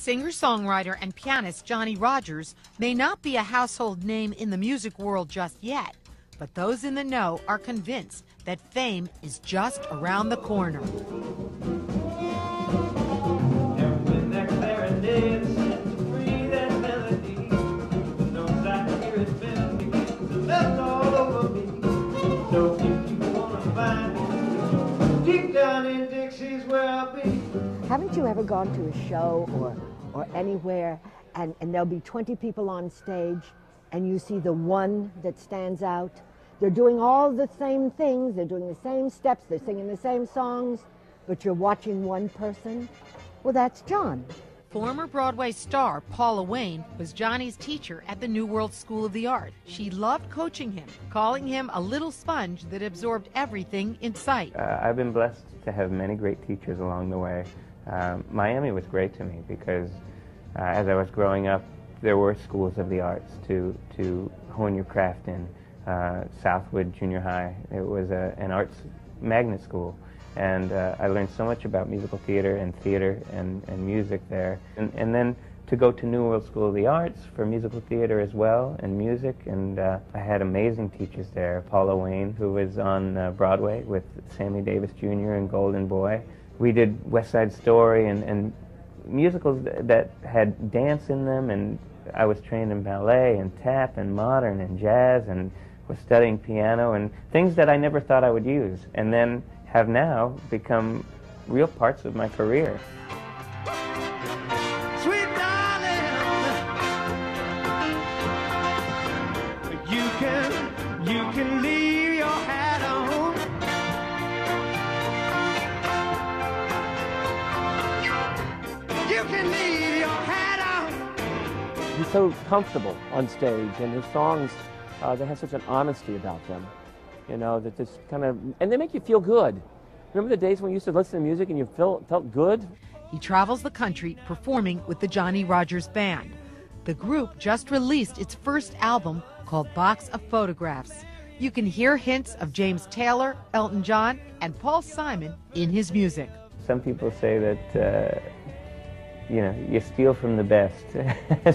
Singer-songwriter and pianist Johnny Rodgers may not be a household name in the music world just yet, but those in the know are convinced that fame is just around the corner. Haven't you ever gone to a show or anywhere and there'll be 20 people on stage and you see the one that stands out? They're doing all the same things, they're doing the same steps, they're singing the same songs, but you're watching one person? Well, that's John. Former Broadway star Paula Wayne was Johnny's teacher at the New World School of the Art. She loved coaching him, calling him a little sponge that absorbed everything in sight. I've been blessed to have many great teachers along the way. Miami was great to me because as I was growing up, there were schools of the arts to hone your craft in. Southwood Junior High, it was an arts magnet school. And I learned so much about musical theater and music there. And then to go to New World School of the Arts for musical theater as well and music. And I had amazing teachers there. Paula Wayne, who was on Broadway with Sammy Davis Jr. and Golden Boy. We did West Side Story and musicals that had dance in them. And I was trained in ballet and tap and modern and jazz and was studying piano and things that I never thought I would use. And then have now become real parts of my career. Sweet darling, you can leave your hat on. You can leave your hat on. He's so comfortable on stage, and his songs, they have such an honesty about them. You know, that this kind of, and they make you feel good. Remember the days when you used to listen to music and you felt good? He travels the country performing with the Johnny Rodgers Band. The group just released its first album called Box of Photographs. You can hear hints of James Taylor, Elton John, and Paul Simon in his music. Some people say that, you know, you steal from the best.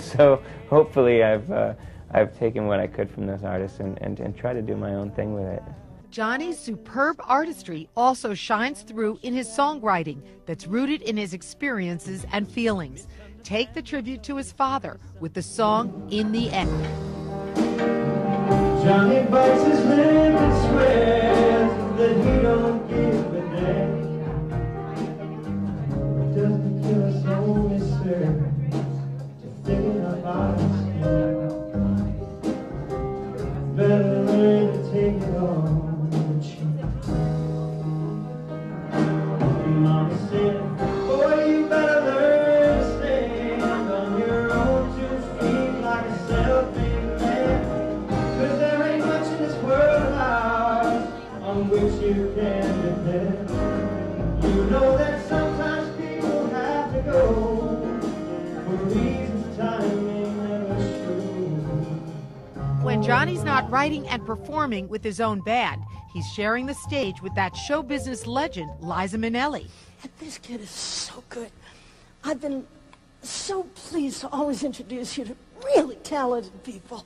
So hopefully I've taken what I could from those artists and tried to do my own thing with it. Johnny's superb artistry also shines through in his songwriting that's rooted in his experiences and feelings. Take the tribute to his father with the song In the End. Johnny bites his lip and swears that he don't give a damn. Doesn't kill us only serve to thinking about us. Better learn to take it on the cheap. Mama said, boy, you better learn to stand on your own 2 feet like a self-made man. 'Cause there ain't much in this world of ours on which you can depend. You know that sometimes people have to go for reasons time may never show. When Johnny's not writing and performing with his own band, he's sharing the stage with that show business legend, Liza Minelli. And this kid is so good. I've been so pleased to always introduce you to really talented people.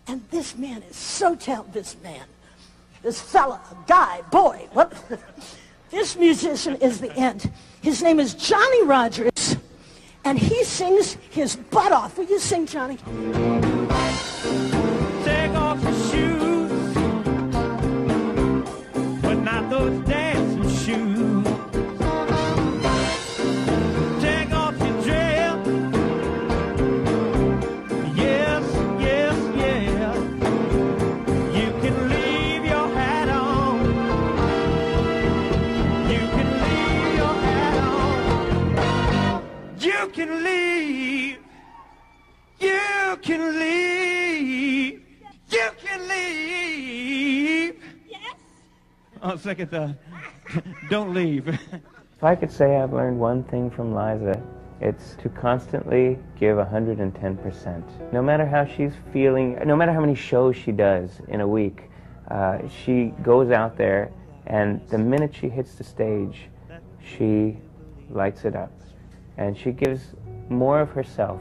And this man is so talented, this man. This fella, guy, boy, what? This musician is the end. His name is Johnny Rodgers, and he sings his butt off. Will you sing, Johnny? Take off your shoes, but not those dancing shoes. Take off your dress, yes, yes, yes. You can leave your hat on. You can leave your hat on. You can leave. You can leave. You can leave. Yes. On second thought, don't leave. If I could say I've learned one thing from Liza, it's to constantly give 110%. No matter how she's feeling, no matter how many shows she does in a week, she goes out there and the minute she hits the stage, she lights it up. And she gives more of herself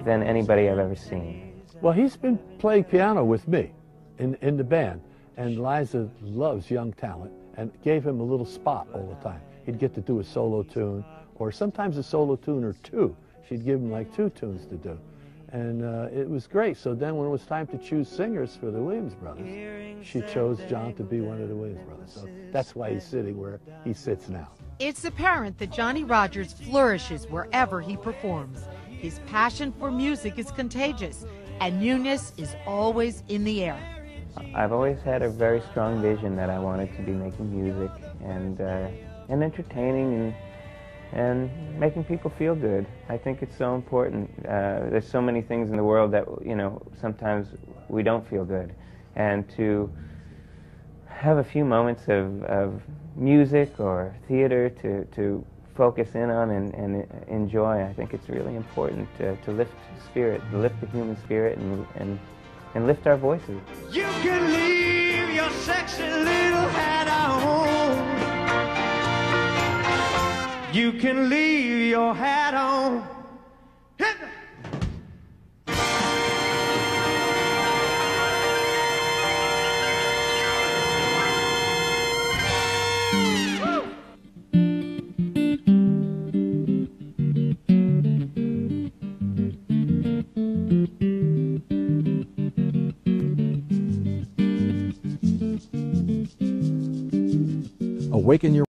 than anybody I've ever seen. Well, he's been playing piano with me in the band, and Liza loves young talent and gave him a little spot all the time. He'd get to do a solo tune, or sometimes a solo tune or two. She'd give him like 2 tunes to do. And it was great. So then when it was time to choose singers for the Williams Brothers, she chose John to be one of the Williams Brothers. So that's why he's sitting where he sits now. It's apparent that Johnny Rodgers flourishes wherever he performs. His passion for music is contagious, and newness is always in the air. I've always had a very strong vision that I wanted to be making music and entertaining and making people feel good. I think it's so important. There's so many things in the world that, you know, sometimes we don't feel good. And to have a few moments of music or theater to focus in on and enjoy, I think it's really important to lift spirit, to lift the human spirit and lift our voices. You can leave your sexy little hat on. You can leave your hat on. Hit me. Awaken your